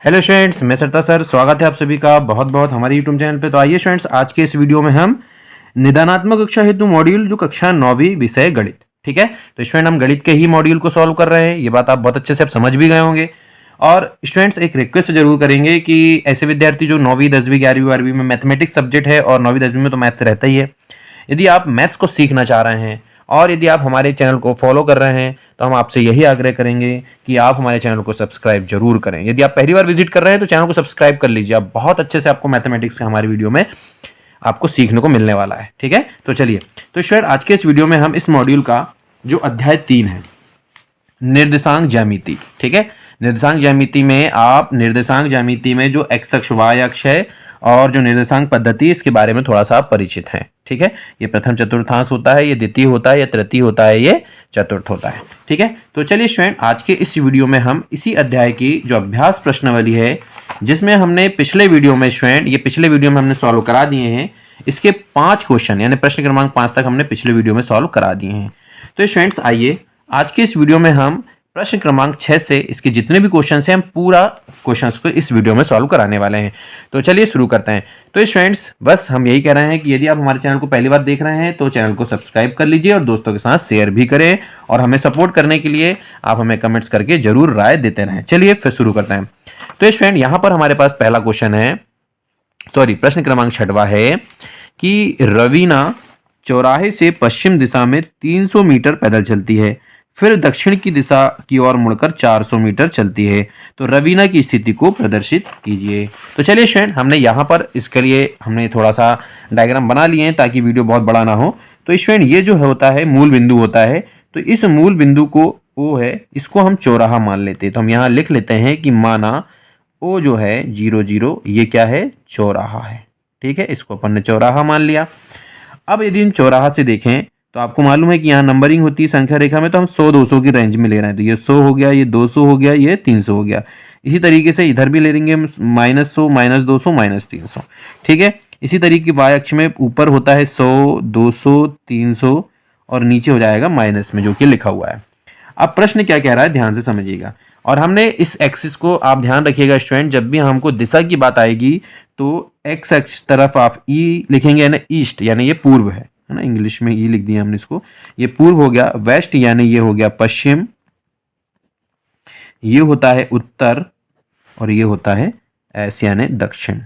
Hello students, मैं सरता sir स्वागत है आप सभी का बहुत बहुत हमारे यूट्यूब चैनल पे। तो आइए स्टूडेंट्स, आज के इस वीडियो में हम निदानात्मक कक्षा हेतु मॉड्यूल जो कक्षा 9वीं विषय गणित, ठीक है। तो स्टूडेंट हम गणित के ही मॉड्यूल को सॉल्व कर रहे हैं, ये बात आप बहुत अच्छे से आप समझ भी गए होंगे। और स्टूडेंट्स एक रिक्वेस्ट जरूर करेंगे कि ऐसे विद्यार्थी जो 9वीं 10वीं 11वीं 12वीं में मैथमेटिक्स सब्जेक्ट है और 9वीं 10वीं में तो मैथ्स रहता ही है, यदि आप मैथ्स को सीखना चाह रहे हैं और यदि आप हमारे चैनल को फॉलो कर रहे हैं तो हम आपसे यही आग्रह करेंगे कि आप हमारे चैनल को सब्सक्राइब जरूर करें। यदि आप पहली बार विजिट कर रहे हैं तो चैनल को सब्सक्राइब कर लीजिए, आप बहुत अच्छे से आपको मैथमेटिक्स के हमारे वीडियो में आपको सीखने को मिलने वाला है, ठीक है। तो चलिए, तो स्टूडेंट आज के इस वीडियो में हम इस मॉड्यूल का जो अध्याय 3 है निर्देशांक ज्यामिति, ठीक है। निर्देशांक ज्यामिति में आप निर्देशांक ज्यामिति में जो एक्स अक्ष वाई अक्ष है और जो निर्देशांक पद्धति इसके बारे में थोड़ा सा परिचित हैं, ठीक है। ये प्रथम चतुर्थांश होता है, ये द्वितीय होता है, ये तृतीय होता है, ये चतुर्थ होता है, ठीक है। तो चलिए स्टूडेंट आज के इस वीडियो में हम इसी अध्याय की जो अभ्यास प्रश्नावली है, जिसमें हमने पिछले वीडियो में स्टूडेंट ये पिछले वीडियो में हमने सॉल्व करा दिए हैं, इसके 5 क्वेश्चन यानी प्रश्न क्रमांक 5 तक हमने पिछले वीडियो में सॉल्व करा दिए हैं। तो स्टूडेंट्स आइए आज के इस वीडियो में हम प्रश्न क्रमांक 6 से इसके जितने भी क्वेश्चन हैं हम पूरा क्वेश्चंस को इस वीडियो में सॉल्व कराने वाले हैं। तो चलिए शुरू करते हैं। तो स्टूडेंट्स बस हम यही कह रहे हैं कि यदि आप हमारे चैनल को पहली बार देख रहे हैं तो चैनल को सब्सक्राइब कर लीजिए और दोस्तों के साथ शेयर भी करें, और हमें सपोर्ट करने के लिए आप हमें कमेंट्स करके जरूर राय देते रहें। चलिए फिर शुरू करते हैं। तो स्टूडेंट यहाँ पर हमारे पास पहला क्वेश्चन है, प्रश्न क्रमांक 6वां है कि रवीना चौराहे से पश्चिम दिशा में 300 मीटर पैदल चलती है, फिर दक्षिण की दिशा की ओर मुड़कर 400 मीटर चलती है, तो रवीना की स्थिति को प्रदर्शित कीजिए। तो चलिए स्टूडेंट हमने यहाँ पर इसके लिए हमने थोड़ा सा डायग्राम बना लिए हैं ताकि वीडियो बहुत बड़ा ना हो। तो स्टूडेंट ये जो होता है मूल बिंदु होता है, तो इस मूल बिंदु को ओ है, इसको हम चौराहा मान लेते हैं। तो हम यहाँ लिख लेते हैं कि माना ओ जो है 0 0 ये क्या है, चौराहा है, ठीक है। इसको अपन ने चौराहा मान लिया। अब यदि हम चौराहा से देखें तो आपको मालूम है कि यहाँ नंबरिंग होती है संख्या रेखा में, तो हम 100-200 की रेंज में ले रहे हैं। तो ये 100 हो गया, ये 200 हो गया, ये 300 हो गया। इसी तरीके से इधर भी ले लेंगे हम -100 -200 -300, ठीक है। इसी तरीके वाई अक्ष में ऊपर होता है 100 200 300 और नीचे हो जाएगा माइनस में जो कि लिखा हुआ है। अब प्रश्न क्या कह रहा है ध्यान से समझिएगा, और हमने इस एक्सिस को आप ध्यान रखिएगा स्टूडेंट, जब भी हमको दिशा की बात आएगी तो एक्स अक्ष तरफ आप ई लिखेंगे यानी ईस्ट, यानी ये पूर्व है ना, इंग्लिश में ई लिख दिया हमने इसको, ये पूर्व हो गया। वेस्ट यानी ये हो गया पश्चिम, ये होता है उत्तर, और ये होता है एस यानी दक्षिण,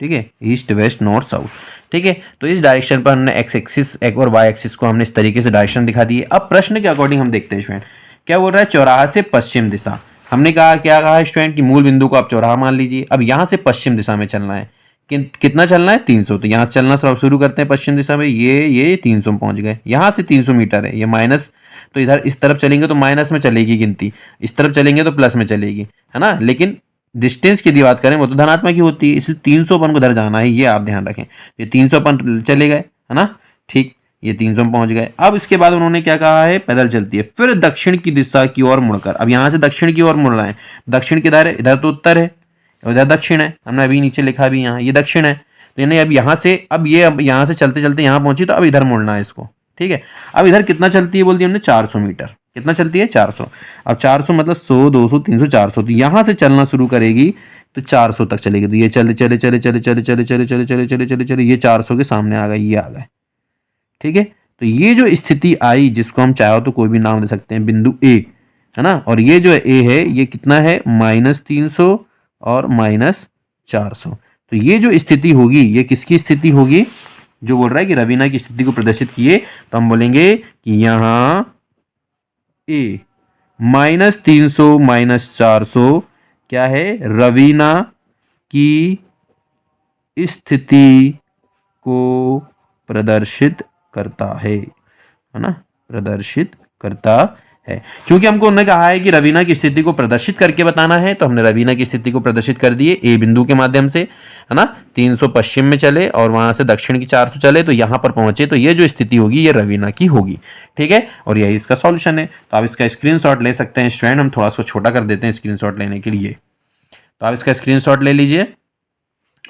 ठीक है। ईस्ट वेस्ट नॉर्थ साउथ, ठीक है। तो इस डायरेक्शन पर हमने एक्स एक्सिस और वाई एक्सिस को हमने इस तरीके से डायरेक्शन दिखा दी है। अब प्रश्न के अकॉर्डिंग हम देखते हैं स्टूडेंट क्या बोल रहा है, चौराहा से पश्चिम दिशा। हमने कहा क्या कहा है स्टूडेंट कि मूल बिंदु को आप चौराहा मान लीजिए। अब यहाँ से पश्चिम दिशा में चलना है, कितना चलना है, 300। तो यहाँ से चलना शुरू करते हैं पश्चिम दिशा में, ये 300 में पहुंच गए। यहाँ से 300 मीटर है, ये माइनस, तो इधर इस तरफ चलेंगे तो माइनस में चलेगी गिनती, इस तरफ चलेंगे तो प्लस में चलेगी, है ना। लेकिन डिस्टेंस की यदि बात करें वो तो धनात्मक ही होती है, इसलिए 300 अपन को उधर जाना है, ये आप ध्यान रखें। ये 300 अपन चले गए, है ना, ठीक, ये 300 में पहुंच गए। अब इसके बाद उन्होंने क्या कहा है, पैदल चलती है, फिर दक्षिण की दिशा की ओर मुड़कर। अब यहाँ से दक्षिण की ओर मुड़ रहे हैं, दक्षिण किधर है, इधर तो उत्तर है, उधर दक्षिण है, हमने अभी नीचे लिखा भी यहाँ ये दक्षिण है। तो यानी अब यहाँ से अब यहाँ से चलते चलते यहाँ पहुंची, तो अब इधर मुड़ना है इसको, ठीक है। अब इधर कितना चलती है बोल दिया हमने, 400 मीटर। कितना चलती है, 400। अब 400 मतलब 100 200 300 400, तो यहाँ से चलना शुरू करेगी तो 400 तक चलेगी। तो ये चले चले चले चले चले चले चले चले चले चले चले चले ये 400 के सामने आ गए, ये आ गए, ठीक है। तो ये जो स्थिति आई, जिसको हम चाहो तो कोई भी नाम दे सकते हैं, बिंदु ए, है ना। और ये जो ए है ये कितना है, -300 और -400। तो ये जो स्थिति होगी ये किसकी स्थिति होगी, जो बोल रहा है कि रवीना की स्थिति को प्रदर्शित किए, तो हम बोलेंगे कि यहाँ ए -300 -400 क्या है, रवीना की स्थिति को प्रदर्शित करता है ना, प्रदर्शित करता है। क्योंकि हमको उन्होंने कहा है कि रवीना की स्थिति को प्रदर्शित करके बताना है, तो हमने रवीना की स्थिति को प्रदर्शित कर दिए ए बिंदु के माध्यम से, है ना। 300 पश्चिम में चले और वहां से दक्षिण की 400 चले, तो यहां पर पहुंचे, तो ये जो स्थिति होगी ये रवीना की होगी, ठीक है। और यही इसका सॉल्यूशन है। तो आप इसका स्क्रीनशॉट ले सकते हैं स्टूडेंट, हम थोड़ा सा छोटा कर देते हैं स्क्रीनशॉट लेने के लिए। तो आप इसका स्क्रीनशॉट ले लीजिए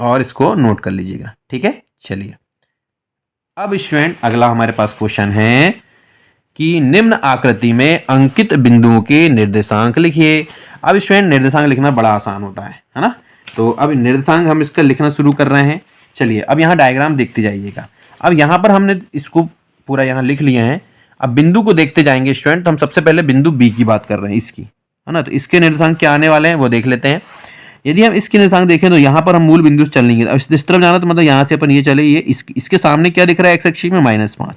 और इसको नोट कर लीजिएगा, ठीक है। चलिए अब स्टूडेंट अगला हमारे पास क्वेश्चन है कि निम्न आकृति में अंकित बिंदुओं के निर्देशांक लिखिए। अब स्टूडेंट निर्देशांक लिखना बड़ा आसान होता है ना। तो अब निर्देशांक हम इसका लिखना शुरू कर रहे हैं। चलिए अब यहाँ डायग्राम देखते जाइएगा। अब यहाँ पर हमने इसको पूरा यहाँ लिख लिए हैं। अब बिंदु को देखते जाएंगे स्टूडेंट। हम सबसे पहले बिंदु बी की बात कर रहे हैं, इसकी, है ना। तो इसके निर्देशांक क्या आने वाले हैं वो देख लेते हैं। यदि हम इसके निर्देशांक देखें तो यहाँ पर हम मूल बिंदु से चलेंगे। अब इस तरफ जाना तो मतलब यहाँ से अपन ये चले, ये इसके सामने क्या दिख रहा है एक्स अक्ष में -5,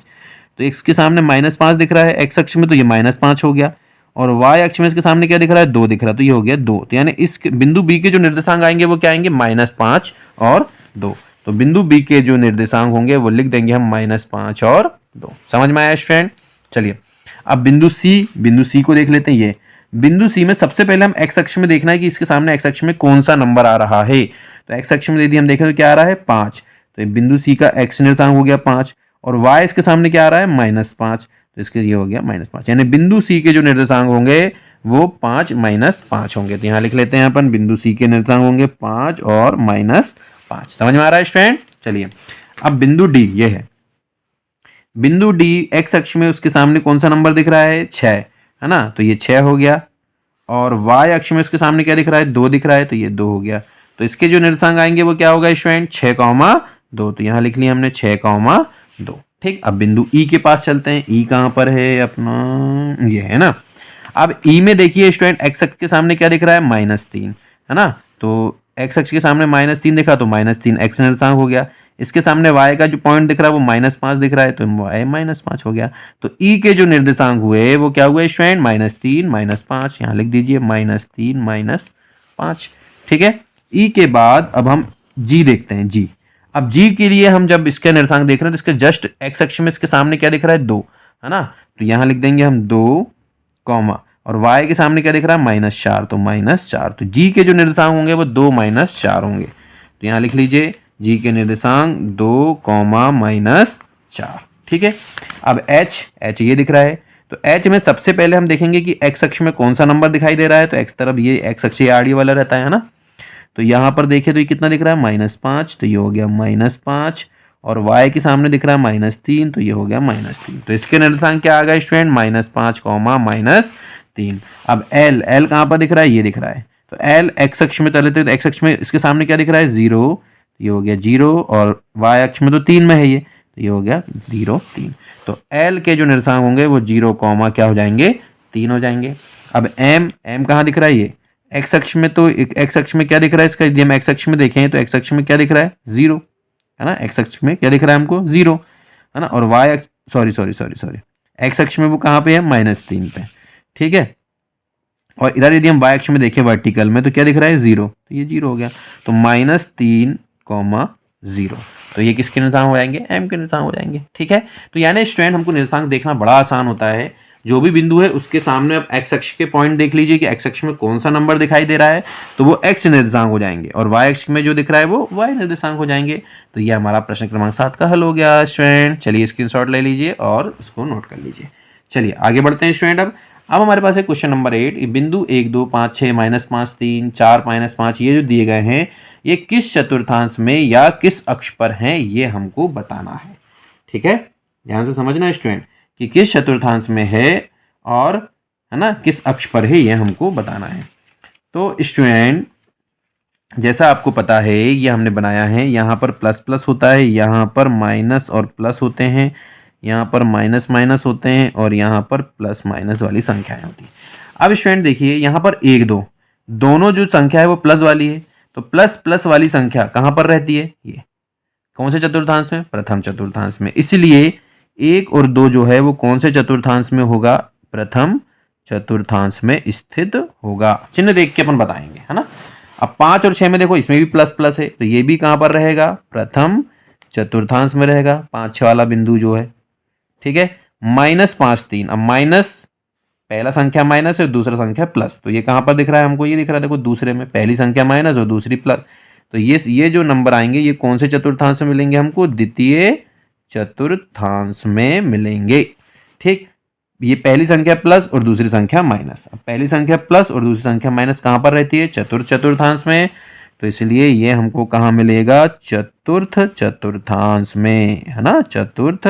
तो एक्स के सामने -5 दिख रहा है एक्स अक्ष में, तो ये -5 हो गया। और वाई अक्ष में इसके सामने क्या दिख रहा है 2 दिख रहा है, तो ये हो गया 2। तो यानी इस बिंदु बी के जो निर्देशांक आएंगे वो क्या आएंगे -5 और 2। तो बिंदु बी के जो निर्देशांक होंगे वो लिख देंगे हम -5 और 2। समझ में आया स्टूडेंट। चलिए अब बिंदु सी को देख लेते हैं। ये बिंदु सी में सबसे पहले हम एक्स अक्ष में देखना है कि इसके सामने एक्स अक्ष में कौन सा नंबर आ रहा है। तो एक्स अक्ष में यदि हम देखें तो क्या आ रहा है 5, तो बिंदु सी का एक्स निर्देशांक हो गया 5, और वाई इसके सामने क्या आ रहा है -5, तो इसके ये हो गया -5। यानी बिंदु सी के जो निर्देशांक होंगे वो 5 -5 होंगे। तो यहाँ लिख लेते हैं अपन बिंदु सी के निर्देशांक होंगे 5 और -5। समझ में आ रहा है स्टूडेंट। चलिए अब बिंदु डी, ये है बिंदु डी। एक्स अक्ष में उसके सामने कौन सा नंबर दिख रहा है 6, है ना, तो ये 6 हो गया। और वाई अक्ष में उसके सामने क्या दिख रहा है 2 दिख रहा है, तो ये 2 हो गया। तो इसके जो निर्देशांक आएंगे वो क्या होगा स्टूडेंट 6,2। तो यहाँ लिख लिया हमने 6,2। ठीक। अब बिंदु ई के पास चलते हैं। ई कहाँ पर है अपना, ये है ना। अब ई में देखिए स्टूडेंट एक्स अक्ष के सामने क्या दिख रहा है -3, है ना। तो एक्स अक्ष के सामने -3 दिखा तो -3 एक्स निर्देशांक हो गया। इसके सामने y का जो पॉइंट दिख रहा है वो -5 दिख रहा है, तो y -5 हो गया। तो e के जो निर्देशांक हुए वो क्या हुए स्टूडेंट -3 -5। यहाँ लिख दीजिए -3 -5। ठीक है। e के बाद अब हम g देखते हैं। g, अब g के लिए हम जब इसके निर्देशांक देख रहे हैं तो इसके जस्ट x अक्ष में इसके सामने क्या दिख रहा है 2, है ना। तो यहाँ लिख देंगे हम 2, और y के सामने क्या दिख रहा है -4, तो -4। तो g के जो निर्देशांक होंगे वो 2 -4 होंगे। तो यहाँ लिख लीजिए g के निर्देशांक 2, -4। ठीक है। अब h ये दिख रहा है। तो h में सबसे पहले हम देखेंगे कि x अक्ष में कौन सा नंबर दिखाई दे रहा है। तो x तरफ ये x अक्ष ये आड़ी वाला रहता है ना। तो यहाँ पर देखिए तो ये कितना दिख रहा है -5, तो ये हो गया -5। और y के सामने दिख रहा है -3, तो ये हो गया -3। तो इसके निर्देशांक क्या आ गया स्टूडेंट -5, -3। अब l कहाँ पर दिख रहा है, ये दिख रहा है। तो l x अक्ष में चले थे, तो x अक्ष में इसके सामने क्या दिख रहा है 0, ये हो गया 0। और y अक्ष में तो 3 में है ये, तो ये हो गया 0 3। तो l के जो निर्देशांक होंगे वो 0, क्या हो जाएंगे 3 हो जाएंगे। अब m कहाँ दिख रहा है, ये x अक्ष में। तो x अक्ष में क्या दिख रहा है इसका, यदि हम x अक्ष में देखें तो x अक्ष में क्या दिख रहा है 0, है ना। x अक्ष में क्या दिख रहा है हमको 0, है ना। और y अक्ष सॉरी x अक्ष में वो कहाँ पे है -3 पे। ठीक है। और इधर यदि हम y अक्ष में देखें वर्टिकल में तो क्या दिख रहा है 0, तो ये 0 हो गया। तो -3, 0। तो ये किसके निर्देशांक हो जाएंगे m के निर्देशांक हो जाएंगे। ठीक है। तो यानी स्टूडेंट हमको निर्देशांक देखना बड़ा आसान होता है। जो भी बिंदु है उसके सामने आप x अक्ष के पॉइंट देख लीजिए कि x अक्ष में कौन सा नंबर दिखाई दे रहा है, तो वो x निर्देशांक हो जाएंगे। और y अक्ष में जो दिख रहा है वो y निर्देशांक हो जाएंगे। तो ये हमारा प्रश्न क्रमांक 7 का हल हो गया स्टूडेंट। चलिए स्क्रीनशॉट ले लीजिए और इसको नोट कर लीजिए। चलिए आगे बढ़ते हैं स्टूडेंट। अब हमारे पास है क्वेश्चन नंबर 8। बिंदु 1 2 5 6 -5 3 4 -5 ये जो दिए गए हैं ये किस चतुर्थांश में या किस अक्ष पर हैं ये हमको बताना है। ठीक है। ध्यान से समझना स्टूडेंट कि किस चतुर्थांश में है और, है ना, किस अक्ष पर है ये हमको बताना है। तो स्टूडेंट जैसा आपको पता है ये हमने बनाया है, यहाँ पर प्लस होता है, यहाँ पर माइनस और प्लस होते हैं, यहाँ पर माइनस होते हैं, और यहाँ पर प्लस माइनस वाली संख्याएं होती हैं। अब स्टूडेंट देखिए यहाँ पर 1 2 दोनों जो संख्या है वो प्लस वाली है। तो प्लस वाली संख्या कहाँ पर रहती है, ये कौन से चतुर्थांश में, प्रथम चतुर्थांश में। इसलिए 1 और 2 जो है वो कौन से चतुर्थांश में होगा, प्रथम चतुर्थांश में स्थित होगा। चिन्ह देख के अपन बताएंगे, है ना। अब 5 और 6 में देखो इसमें भी प्लस है, तो ये भी कहाँ पर रहेगा, प्रथम चतुर्थांश में रहेगा, 5 6 वाला बिंदु जो है। ठीक है। -5 3, अब माइनस पहला संख्या माइनस है, दूसरा संख्या प्लस, तो ये कहाँ पर दिख रहा है हमको, ये दिख रहा है देखो दूसरे में, पहली संख्या माइनस और दूसरी प्लस। तो ये जो नंबर आएंगे ये कौन से चतुर्थांश में मिलेंगे हमको, द्वितीय चतुर्थांश में मिलेंगे। ठीक। ये पहली संख्या प्लस और दूसरी संख्या माइनस। अब पहली संख्या प्लस और दूसरी संख्या माइनस कहाँ पर रहती है, चतुर्थांश में। तो इसलिए ये हमको कहाँ मिलेगा, चतुर्थ चतुर्थांश में, है ना, चतुर्थ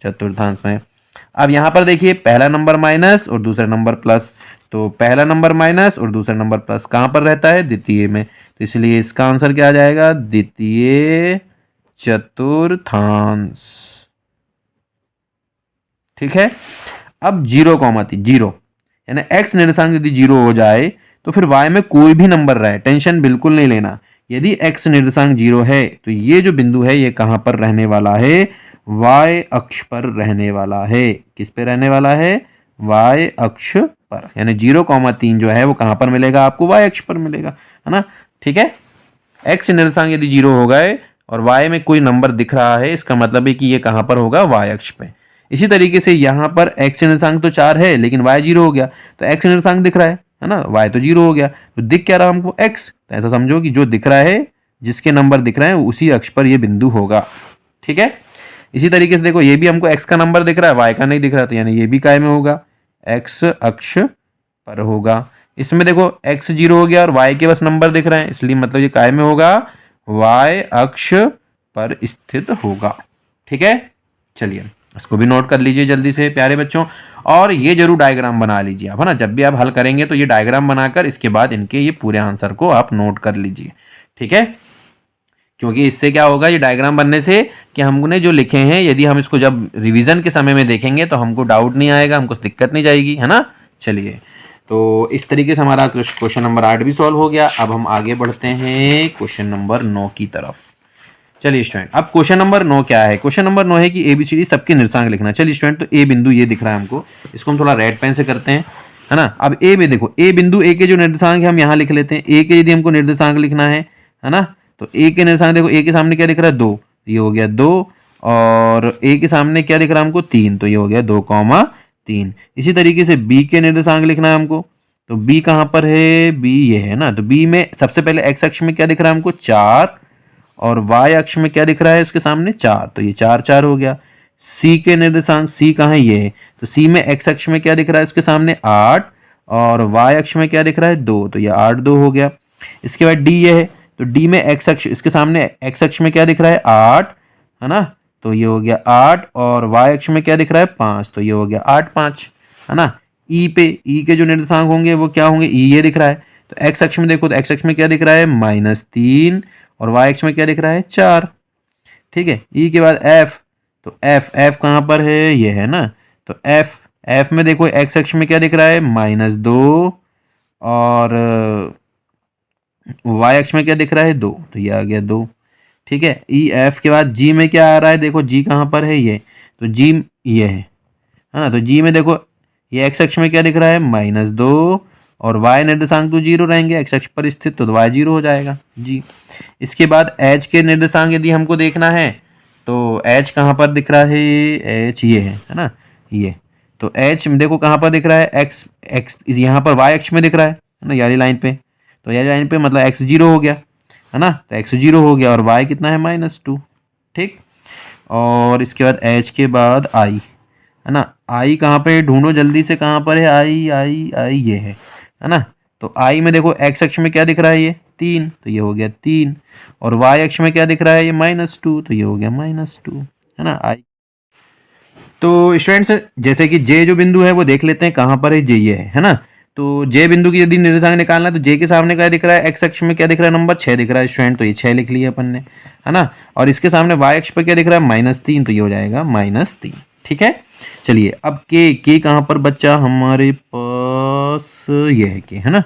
चतुर्थांश में। अब यहाँ पर देखिए पहला नंबर माइनस और दूसरा नंबर प्लस, तो पहला नंबर माइनस और दूसरा नंबर प्लस कहाँ पर रहता है, द्वितीय में, तो इसलिए इसका आंसर क्या आ जाएगा, द्वितीय चतुर्थांश। ठीक है। अब 0, 0 यानी x निर्देशांक यदि 0 हो जाए तो फिर y में कोई भी नंबर रहे, टेंशन बिल्कुल नहीं लेना। यदि x निर्देशांक 0 है तो ये जो बिंदु है ये कहां पर रहने वाला है, y अक्ष पर रहने वाला है। किस पे रहने वाला है, y अक्ष पर, यानी 0,3 जो है वो कहां पर मिलेगा आपको, y अक्ष पर मिलेगा, है ना। ठीक है। x निर्देशांक यदि 0 हो गए और y में कोई नंबर दिख रहा है, इसका मतलब है कि ये कहां पर होगा, y अक्ष पे। इसी तरीके से यहाँ पर x निर्देशांक तो 4 है लेकिन y 0 हो गया, तो x निर्देशांक दिख रहा है ना, y तो 0 हो गया, तो दिख क्या रहा हमको, x। तो ऐसा समझो कि जो दिख रहा है, जिसके नंबर दिख रहे हैं उसी अक्ष पर ये बिंदु होगा। ठीक है। इसी तरीके से देखो ये भी हमको x का नंबर दिख रहा है, y का नहीं दिख रहा, तो यानी ये भी काय में होगा, x अक्ष पर होगा। इसमें देखो x 0 हो गया और y के बस नंबर दिख रहे हैं, इसलिए मतलब ये काय में होगा, y अक्ष पर स्थित होगा। ठीक है। चलिए इसको भी नोट कर लीजिए जल्दी से प्यारे बच्चों, और ये जरूर डायग्राम बना लीजिए आप, है ना। जब भी आप हल करेंगे तो ये डायग्राम बनाकर इसके बाद इनके ये पूरे आंसर को आप नोट कर लीजिए। ठीक है। क्योंकि इससे क्या होगा, ये डायग्राम बनने से कि हमने जो लिखे हैं यदि हम इसको जब रिवीजन के समय में देखेंगे तो हमको डाउट नहीं आएगा, हमको दिक्कत नहीं जाएगी, है ना। चलिए तो इस तरीके से हमारा क्वेश्चन नंबर 8 भी सॉल्व हो गया। अब हम आगे बढ़ते हैं क्वेश्चन नंबर 9 की तरफ। चलिए स्टूडेंट, अब क्वेश्चन नंबर 9 क्या है, क्वेश्चन नंबर 9 है कि ABCD सबके निर्देशांक लिखना। चलिए स्टूडेंट, तो ए बिंदु ये दिख रहा है हमको, इसको हम थोड़ा रेड पेन से करते हैं, है ना। अब ए में देखो, ए बिंदु, ए के जो निर्देशांक है हम यहाँ लिख लेते हैं। ए के यदि हमको निर्देशांक लिखना है ना, तो ए के निर्देशांक देखो, ए के सामने क्या दिख रहा है, 2, ये हो गया 2, और ए के सामने क्या दिख रहा है हमको, 3, तो ये हो गया 2,3। इसी तरीके से बी के निर्देशांक लिखना है हमको, तो बी कहाँ पर है, बी ये है ना, तो बी में सबसे पहले एक्स अक्ष में क्या दिख रहा है हमको, 4, और y अक्ष में क्या दिख रहा है उसके सामने, 4, तो ये 4, 4 हो गया। c के निर्देशांक, c कहाँ है, ये है, तो c में x अक्ष में क्या दिख रहा है उसके सामने, 8, और y अक्ष में क्या दिख रहा है, 2, तो ये 8, 2 हो गया। इसके बाद d ये है, तो d में x अक्ष, इसके सामने x अक्ष में क्या दिख रहा है, 8, है ना, तो ये हो गया 8, और y अक्ष में क्या दिख रहा है, 5, तो ये हो गया 8, 5, है ना। e पे, e के जो निर्देशांक होंगे वो क्या होंगे, e ये दिख रहा है, तो x अक्ष में देखो, तो x अक्ष में क्या दिख रहा है, -3, और y अक्ष में क्या दिख रहा है, 4। ठीक है। ई के बाद f, तो f कहाँ पर है, ये है ना, तो f में देखो x अक्ष में क्या दिख रहा है, -2, और y अक्ष में क्या दिख रहा है, 2, तो ये आ गया 2। ठीक है। ई f के बाद g में क्या आ रहा है, देखो g कहाँ पर है, ये, तो g ये है ना, तो g में देखो ये x अक्ष में क्या दिख रहा है, -2, और y निर्देशांक तो 0 रहेंगे, x अक्ष पर स्थित, तो y 0 हो जाएगा जी। इसके बाद h के निर्देशांक यदि हमको देखना है तो h कहाँ पर दिख रहा है, h ये है ना, ये, तो h में देखो कहाँ पर दिख रहा है, x यहाँ पर y अक्ष में दिख रहा है ना, यारी लाइन पे, तो यारी लाइन पे मतलब x 0 हो गया, है ना, तो x 0 हो गया, और y कितना है, -2। ठीक। और इसके बाद h के बाद i, है ना, i कहाँ पे ढूंढो जल्दी से, कहाँ पर है i ये है ना, तो i में देखो x अक्ष में क्या दिख रहा है, ये 3, तो ये हो गया 3, और y अक्ष में क्या दिख रहा है, ये -2, तो ये हो गया -2, है ना i। तो स्टूडेंट्स, जैसे कि j जो बिंदु है वो देख लेते हैं कहाँ पर है, j ये है ना, तो j बिंदु की यदि निर्देशांक निकालना है तो j के सामने क्या दिख रहा है, x अक्ष में क्या दिख रहा है, नंबर 6 दिख रहा है स्टूडेंट, तो ये 6 लिख लिया अपन ने, है ना, और इसके सामने y अक्ष पर क्या दिख रहा है, -3, तो ये हो जाएगा -3। ठीक है। चलिए अब k कहाँ पर बच्चा हमारे पास, ये है k, है ना,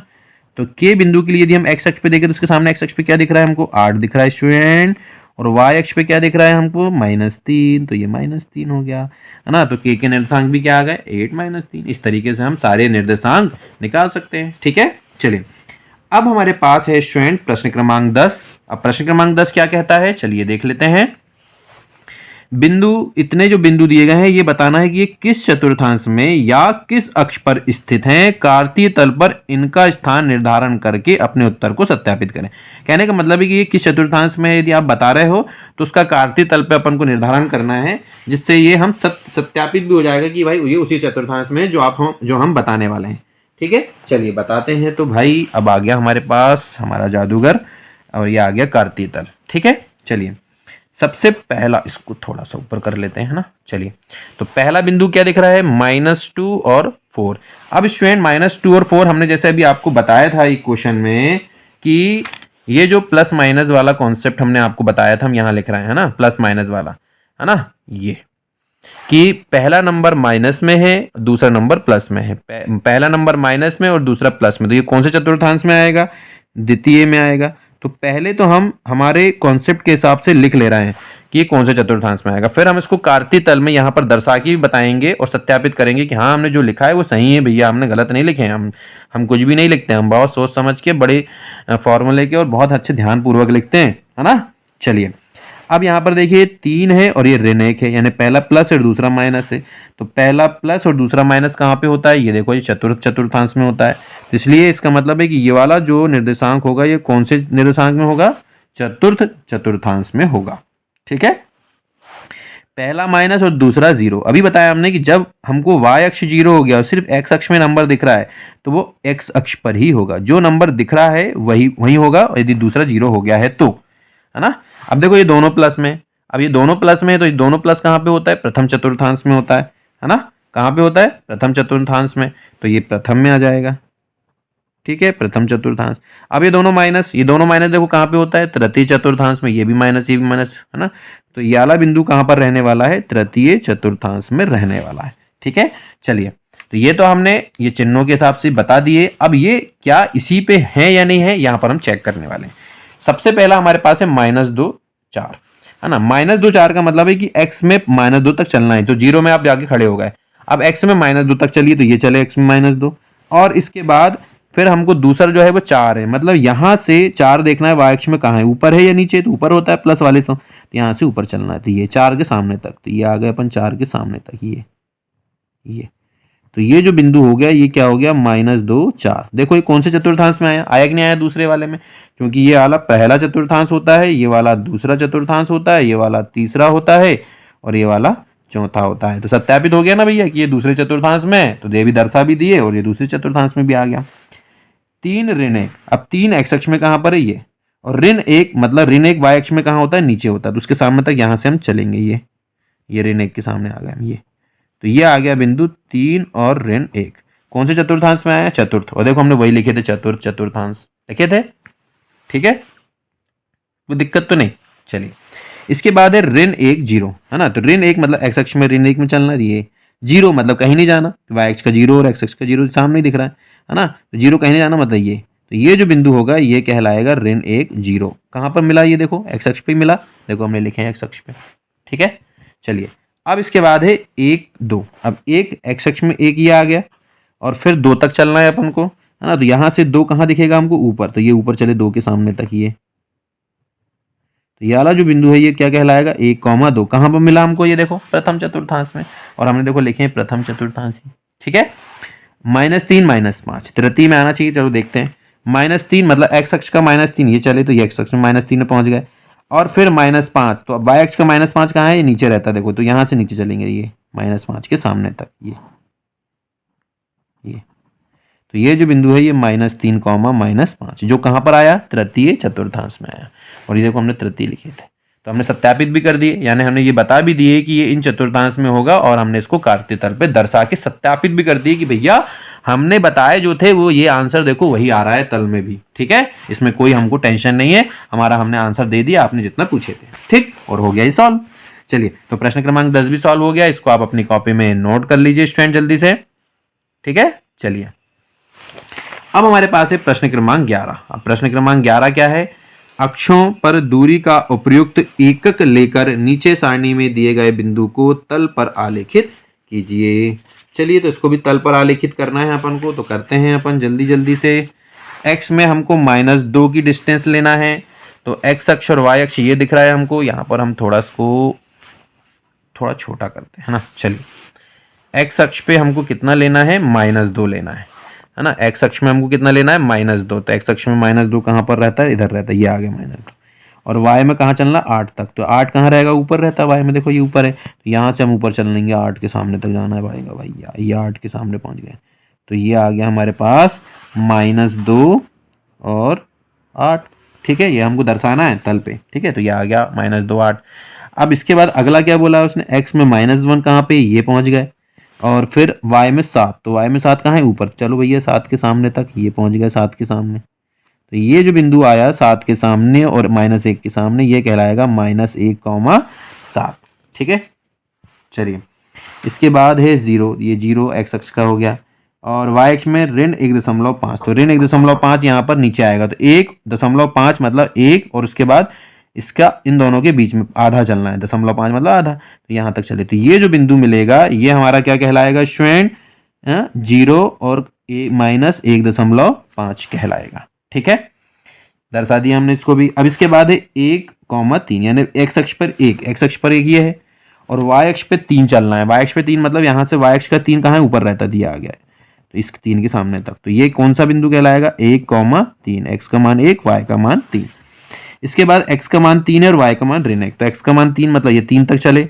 तो k बिंदु के लिए यदि हम x अक्ष पे देखें तो उसके सामने x अक्ष पे क्या दिख रहा है हमको, 8 दिख रहा है स्टूडेंट, और y अक्ष पे क्या दिख रहा है हमको, -3, तो ये -3 हो गया, है ना, तो k के निर्देशांक भी क्या आ गए, 8 -3। इस तरीके से हम सारे निर्देशांक निकाल सकते हैं। ठीक है। चलिए अब हमारे पास है स्टूडेंट प्रश्न क्रमांक 10। अब प्रश्न क्रमांक 10 क्या कहता है, चलिए देख लेते हैं। बिंदु, इतने जो बिंदु दिए गए हैं ये बताना है कि ये किस चतुर्थांश में या किस अक्ष पर स्थित हैं, कार्तीय तल पर इनका स्थान निर्धारण करके अपने उत्तर को सत्यापित करें। कहने का मतलब है कि ये किस चतुर्थांश में यदि आप बता रहे हो तो उसका कार्तीय तल पर अपन को निर्धारण करना है, जिससे ये हम सत्यापित भी हो जाएगा कि भाई ये उसी चतुर्थांश में जो हम बताने वाले हैं। ठीक है। चलिए बताते हैं। तो भाई अब आ गया हमारे पास हमारा जादूगर, और ये आ गया कार्तीय तल। ठीक है। चलिए सबसे पहला इसको थोड़ा सा ऊपर कर लेते हैं ना। चलिए, तो पहला बिंदु क्या दिख रहा है, -2 और 4। अब स्टूडेंट -2 और 4 हमने जैसे अभी आपको बताया था एक क्वेश्चन में कि ये जो प्लस माइनस वाला कॉन्सेप्ट हमने आपको बताया था, हम यहाँ लिख रहे हैं ना, प्लस माइनस वाला है ना, ये कि पहला नंबर माइनस में है, दूसरा नंबर प्लस में है। पहला नंबर माइनस में और दूसरा प्लस में, तो ये कौन से चतुर्थांश में आएगा, द्वितीय में आएगा। तो पहले तो हम हमारे कॉन्सेप्ट के हिसाब से लिख ले रहे हैं कि ये कौन से चतुर्थांश में आएगा, फिर हम इसको कार्तीय तल में यहाँ पर दर्शा के भी बताएंगे और सत्यापित करेंगे कि हाँ हमने जो लिखा है वो सही है भैया, हमने गलत नहीं लिखे हैं। हम कुछ भी नहीं लिखते हैं, हम बहुत सोच समझ के बड़े फॉर्मूले के और बहुत अच्छे ध्यानपूर्वक लिखते हैं, है ना। चलिए, अब यहाँ पर देखिए 3 है और ये ऋण 1 है, यानी पहला प्लस और दूसरा माइनस है। तो पहला प्लस और दूसरा माइनस कहाँ पे होता है, ये देखो ये चतुर्थांश में होता है। तो इसलिए इसका मतलब है कि ये वाला जो निर्देशांक होगा ये कौन से निर्देशांक में होगा, चतुर्थांश में होगा। ठीक है, पहला माइनस और दूसरा 0। अभी बताया हमने कि जब हमको y अक्ष 0 हो गया और सिर्फ x अक्ष में नंबर दिख रहा है तो वो x अक्ष पर ही होगा, जो नंबर दिख रहा है वही होगा, यदि दूसरा 0 हो गया है तो, है ना। अब देखो ये दोनों प्लस में, अब ये दोनों प्लस में है तो ये दोनों प्लस कहाँ पे होता है, प्रथम चतुर्थांश में होता है ना। कहाँ पे होता है, प्रथम चतुर्थांश में, तो ये प्रथम में आ जाएगा। ठीक है, प्रथम चतुर्थांश। अब ये दोनों माइनस देखो कहाँ पे होता है, तृतीय चतुर्थांश में, ये भी माइनस ये भी माइनस, है ना। तो ये वाला बिंदु कहाँ पर रहने वाला है, तृतीय चतुर्थांश में रहने वाला है। ठीक है, चलिए, तो ये तो हमने ये चिन्हों के हिसाब से बता दिए। अब ये क्या इसी पे है या नहीं है, यहाँ पर हम चेक करने वाले हैं। सबसे पहला हमारे पास है -2 4, है ना। -2 4 का मतलब है कि x में -2 तक चलना है, तो 0 में आप जाके खड़े हो गए। अब x में -2 तक चलिए, तो ये चले x में -2, और इसके बाद फिर हमको दूसरा जो है वो 4 है, मतलब यहाँ से 4 देखना है y अक्ष में कहाँ है, ऊपर है या नीचे, तो ऊपर होता है प्लस वाले से, तो यहाँ से ऊपर चलना है, तो ये 4 के सामने तक, तो ये आ गए अपन 4 के सामने तक, ये तो ये जो बिंदु हो गया ये क्या हो गया, -2 4। देखो ये कौन से चतुर्थांश में आया कि नहीं आया, दूसरे वाले में, क्योंकि ये वाला पहला चतुर्थांश होता है, ये वाला दूसरा चतुर्थांश होता है, ये वाला तीसरा होता है और ये वाला चौथा होता है। तो सत्यापित हो गया ना भैया कि ये दूसरे चतुर्थांश में है, तो ये भी दर्शा भी दिए और ये दूसरे चतुर्थांश में भी आ गया। 3 ऋण 1, अब 3 x अक्ष में कहाँ पर है ये, और ऋण 1 मतलब ऋण 1 y अक्ष में कहाँ होता है, नीचे होता है, तो उसके सामने तक यहाँ से हम चलेंगे, ये ऋण 1 के सामने आ गया ये, तो ये आ गया बिंदु 3 और ऋण 1। कौन से चतुर्थांश में आया, चतुर्थ, और देखो हमने वही लिखे थे, चतुर्थांश लिखे थे। ठीक है, कोई दिक्कत तो नहीं। चलिए, इसके बाद है ऋण 1 0, है ना। तो ऋण 1 मतलब x अक्ष में ऋण 1 में चलना, ये 0 मतलब कहीं नहीं जाना, y अक्ष का 0 और x अक्ष का 0 सामने ही दिख रहा है ना, तो 0 कहीं नहीं जाना, मतलब ये, तो ये जो बिंदु होगा ये कहलाएगा ऋण 1 0। कहाँ पर मिला, ये देखो x अक्ष पे मिला, देखो हमने लिखे हैं x अक्ष पे। ठीक है, चलिए, अब इसके बाद है 1 2, अब एक x अक्ष में 1 ये आ गया और फिर 2 तक चलना है अपन को, है ना। तो यहाँ से 2 कहाँ दिखेगा हमको, ऊपर, तो ये ऊपर चले 2 के सामने तक, ये तो ये वाला जो बिंदु है ये क्या कहलाएगा, 1 2। कहाँ पर मिला हमको, ये देखो प्रथम चतुर्थांश में, और हमने देखो लिखे हैं प्रथम चतुर्थांश। ठीक है, -3 -5 तृतीय में आना चाहिए। चलो देखते हैं, -3 मतलब x अक्ष का -3, ये चले तो ये x अक्ष में -3 में पहुंच गए, और फिर -5, तो अब y अक्ष का -5 कहाँ है, ये नीचे रहता है, देखो, तो यहाँ से नीचे चलेंगे, ये -5 के सामने तक, ये तो ये जो बिंदु है ये -3 -5 जो कहाँ पर आया, तृतीय चतुर्थांश में आया, और ये देखो हमने तृतीय लिखे थे, तो हमने सत्यापित भी कर दिए, यानी हमने ये बता भी दिए कि ये इन चतुर्थांश में होगा, और हमने इसको कार्तीय तल पे दर्शा के सत्यापित भी कर दिए कि भैया हमने बताए जो थे वो ये आंसर देखो वही आ रहा है तल में भी। ठीक है, इसमें कोई हमको टेंशन नहीं है, हमारा हमने आंसर दे दिया आपने जितना पूछे थे। ठीक, और हो गया ये सॉल्व। चलिए, तो प्रश्न क्रमांक 10 भी सॉल्व हो गया, इसको आप अपनी कॉपी में नोट कर लीजिए स्टूडेंट जल्दी से। ठीक है, चलिए, अब हमारे पास है प्रश्न क्रमांक 11। अब प्रश्न क्रमांक 11 क्या है, अक्षों पर दूरी का उपयुक्त एकक लेकर नीचे सारणी में दिए गए बिंदु को तल पर आलेखित कीजिए। चलिए, तो इसको भी तल पर आलेखित करना है अपन को, तो करते हैं अपन जल्दी से। x में हमको -2 की डिस्टेंस लेना है, तो x अक्ष और y अक्ष ये दिख रहा है हमको, यहाँ पर हम थोड़ा इसको थोड़ा छोटा करते हैं ना। चलिए, x अक्ष पे हमको कितना लेना है, -2 लेना है ना। x अक्ष में हमको कितना लेना है, -2, तो x अक्ष में -2 कहाँ पर रहता है, इधर रहता है, ये आ गया -2, और y में कहाँ चलना, 8 तक, तो 8 कहाँ रहेगा, ऊपर रहता है y में, देखो ये ऊपर है, तो यहाँ से हम ऊपर चल लेंगे, 8 के सामने तक जाना है भाई भैया, ये 8 के सामने पहुँच गए, तो ये आ गया हमारे पास -2 और 8। ठीक है, ये हमको दर्शाना है तल पे, ठीक है। तो ये आ गया -2 8। अब इसके बाद अगला क्या बोला उसने, x में -1 कहाँ पे, ये पहुंच गए, और फिर y में 7, तो y में 7 कहाँ है, ऊपर, चलो भैया 7 के सामने तक, ये पहुंच गए 7 के सामने। तो ये जो बिंदु आया 7 के सामने और -1 के सामने, ये कहलाएगा -1, 7, ठीक है। चलिए इसके बाद है 0, ये 0 x अक्ष का हो गया, और y अक्ष में -1.5, तो -1.5 यहाँ पर नीचे आएगा, तो 1.5 मतलब 1, और उसके बाद इसका इन दोनों के बीच में आधा चलना है, 0.5 मतलब आधा, तो यहाँ तक चले। तो ये जो बिंदु मिलेगा ये हमारा क्या कहलाएगा स्टूडेंट, 0 और -1.5 कहलाएगा, ठीक है। दर्शा दिया हमने इसको भी। अब इसके बाद है 1,3, यानी x अक्ष पर 1 ये है, और y अक्ष पे 3 चलना है। y अक्ष पे 3 मतलब यहाँ से y अक्ष का 3 कहाँ है, ऊपर रहता दिया आ गया है, तो इस 3 के सामने तक। तो ये कौन सा बिंदु कहलाएगा, 1,3, x का मान 1, y का मान 3। इसके बाद x का मान 3 है और y का मान ऋण 1, तो x का मान 3 मतलब ये 3 तक चले,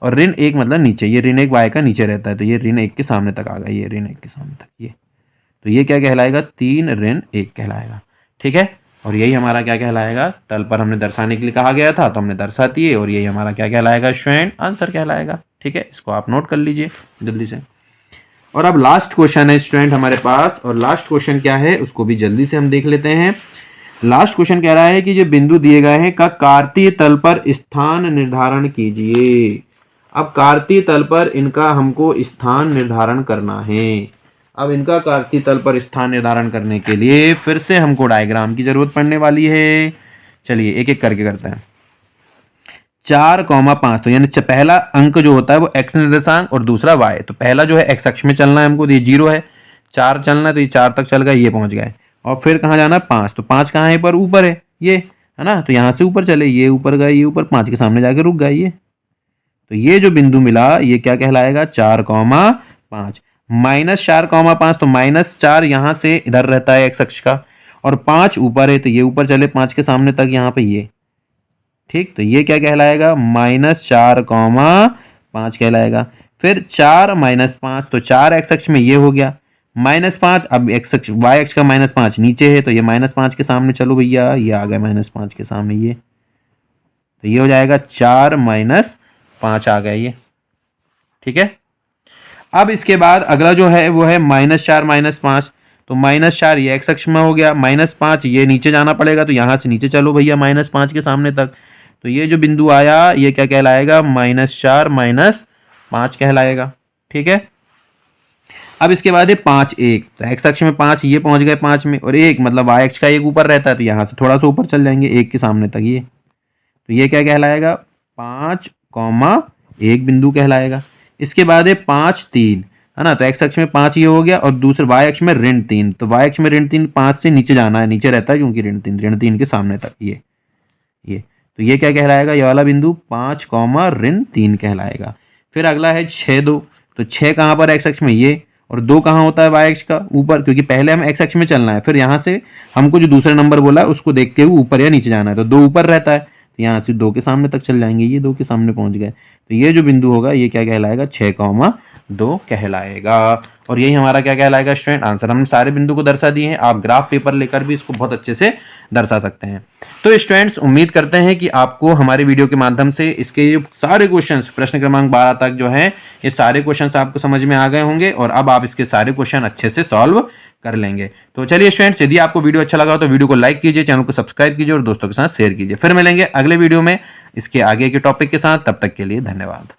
और ऋण 1 मतलब नीचे, ये ऋण 1 y का नीचे रहता है, तो ये ऋण 1 के सामने तक आ गया, ये ऋण 1 के सामने तक ये, तो ये क्या कहलाएगा, 3 ऋण 1 कहलाएगा, ठीक है। और यही हमारा क्या कहलाएगा, तल पर हमने दर्शाने के लिए कहा गया था तो हमने दर्शा दिए, और यही हमारा क्या कहलाएगा स्टूडेंट, आंसर कहलाएगा, ठीक है। इसको आप नोट कर लीजिए जल्दी से। और अब लास्ट क्वेश्चन है स्टूडेंट हमारे पास, और लास्ट क्वेश्चन क्या है उसको भी जल्दी से हम देख लेते हैं। लास्ट क्वेश्चन कह रहा है कि जो बिंदु दिए गए हैं का कार्तीय तल पर स्थान निर्धारण कीजिए। अब कार्तीय तल पर इनका हमको स्थान निर्धारण करना है। अब इनका कार्तीय तल पर स्थान निर्धारण करने के लिए फिर से हमको डायग्राम की जरूरत पड़ने वाली है। चलिए एक एक करके करते हैं। 4,5, तो यानी पहला अंक जो होता है वो x निर्देशांक और दूसरा y। तो पहला जो है x अक्ष में चलना है हमको, ये 0 है, 4 चलना है, तो ये 4 तक चल गए, ये पहुंच गए। और फिर कहाँ जाना है, 5, तो 5 कहाँ है, पर ऊपर है ये, है ना, तो यहाँ से ऊपर चले, ये ऊपर गए, ये ऊपर 5 के सामने जाके रुक गए ये। तो ये जो बिंदु मिला ये क्या कहलाएगा, 4,5। -4,5, तो -4 यहाँ से इधर रहता है x अक्ष का, और 5 ऊपर है, तो ये ऊपर चले 5 के सामने तक यहाँ पे ये, ठीक। तो ये क्या कहलाएगा, -4,5 कहलाएगा। फिर 4 -5, तो 4 x अक्ष में ये हो गया, -5, अब x अक्ष y अक्ष का -5 नीचे है, तो ये -5 के सामने चलो भैया, ये आ गया -5 के सामने ये, तो ये हो जाएगा 4 -5 आ गया ये, ठीक है। अब इसके बाद अगला जो है वो है -4 -5, तो -4 ये x अक्ष में हो गया, -5 ये नीचे जाना पड़ेगा, तो यहाँ से नीचे चलो भैया -5 के सामने तक। तो ये जो बिंदु आया ये क्या कहलाएगा, -4 -5 कहलाएगा, ठीक है। अब इसके बाद है 5 1, तो x अक्ष में 5, ये पहुंच गए 5 में, और 1 मतलब y अक्ष का 1 ऊपर रहता है, तो यहाँ से थोड़ा सा ऊपर चल जाएंगे 1 के सामने तक ये, तो ये क्या कहलाएगा, 5,1 बिंदु कहलाएगा। इसके बाद है 5 3, है ना, तो x अक्ष में 5 ये हो गया, और दूसरे y अक्ष में ऋण 3, तो y अक्ष में ऋण 5 से नीचे जाना है, नीचे रहता है क्योंकि ऋण 3 के सामने तक ये, तो ये क्या कहलाएगा, ये वाला बिंदु 5, ऋण 3 कहलाएगा। फिर अगला है 6 2, तो 6 कहाँ पर x अक्ष में ये, और 2 कहाँ होता है y अक्ष का ऊपर, क्योंकि पहले हम x अक्ष में चलना है, फिर यहाँ से हमको जो दूसरा नंबर बोला है उसको देखते हुए ऊपर या नीचे जाना है, तो 2 ऊपर रहता है, तो यहाँ से 2 के सामने तक चल जाएंगे, ये 2 के सामने पहुंच गए। तो ये जो बिंदु होगा ये क्या कहलाएगा, 6,2 कहलाएगा। और यही हमारा क्या कहलाएगा स्टूडेंट, आंसर। हमने सारे बिंदु को दर्शा दिए हैं, आप ग्राफ पेपर लेकर भी इसको बहुत अच्छे से दर्शा सकते हैं। तो स्टूडेंट्स उम्मीद करते हैं कि आपको हमारे वीडियो के माध्यम से इसके सारे क्वेश्चंस प्रश्न क्रमांक 12 तक जो हैं ये सारे क्वेश्चंस आपको समझ में आ गए होंगे, और अब आप इसके सारे क्वेश्चन अच्छे से सॉल्व कर लेंगे। तो चलिए स्टूडेंट्स, यदि आपको वीडियो अच्छा लगा तो वीडियो को लाइक कीजिए, चैनल को सब्सक्राइब कीजिए और दोस्तों के साथ शेयर कीजिए। फिर मिलेंगे अगले वीडियो में इसके आगे के टॉपिक के साथ, तब तक के लिए धन्यवाद।